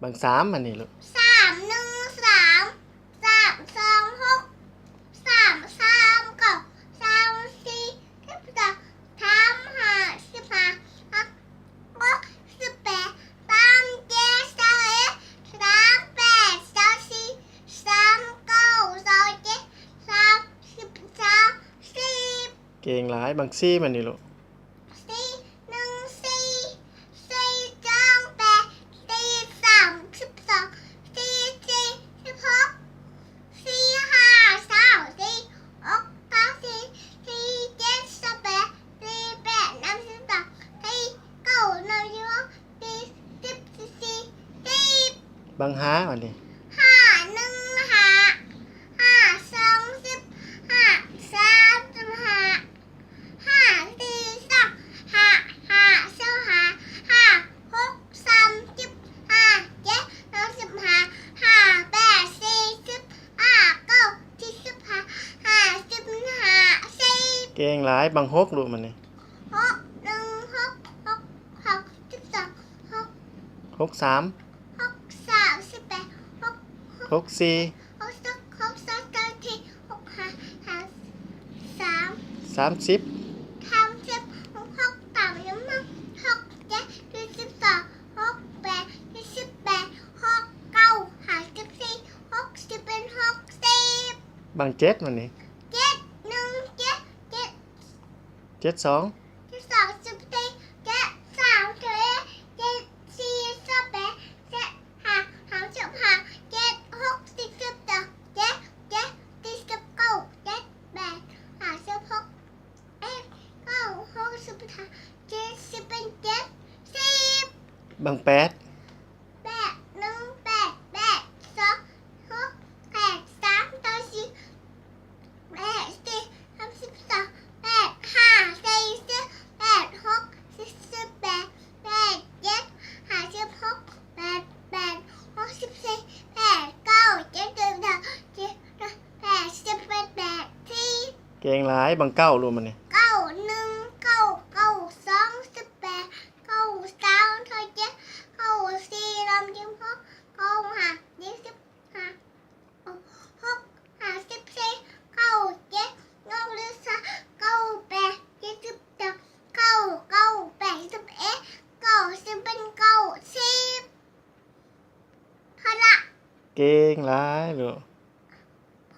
างสามอันนี้ลูก3 1 3 3 2 6 3 3 9 3 4 12 3 5 15 6 18 3 7 21 38 34 39 37 30 เก่งหลายบางซี่มันนี่ลูกบางห้าอันนี้เก่งหลายบางหกลูกมันนี่หกสามหกสี่30บางเจ็ดมันนี่72บางแปดเก่งหลายบางเก้าลูกมันนี่เก่งหลายลูก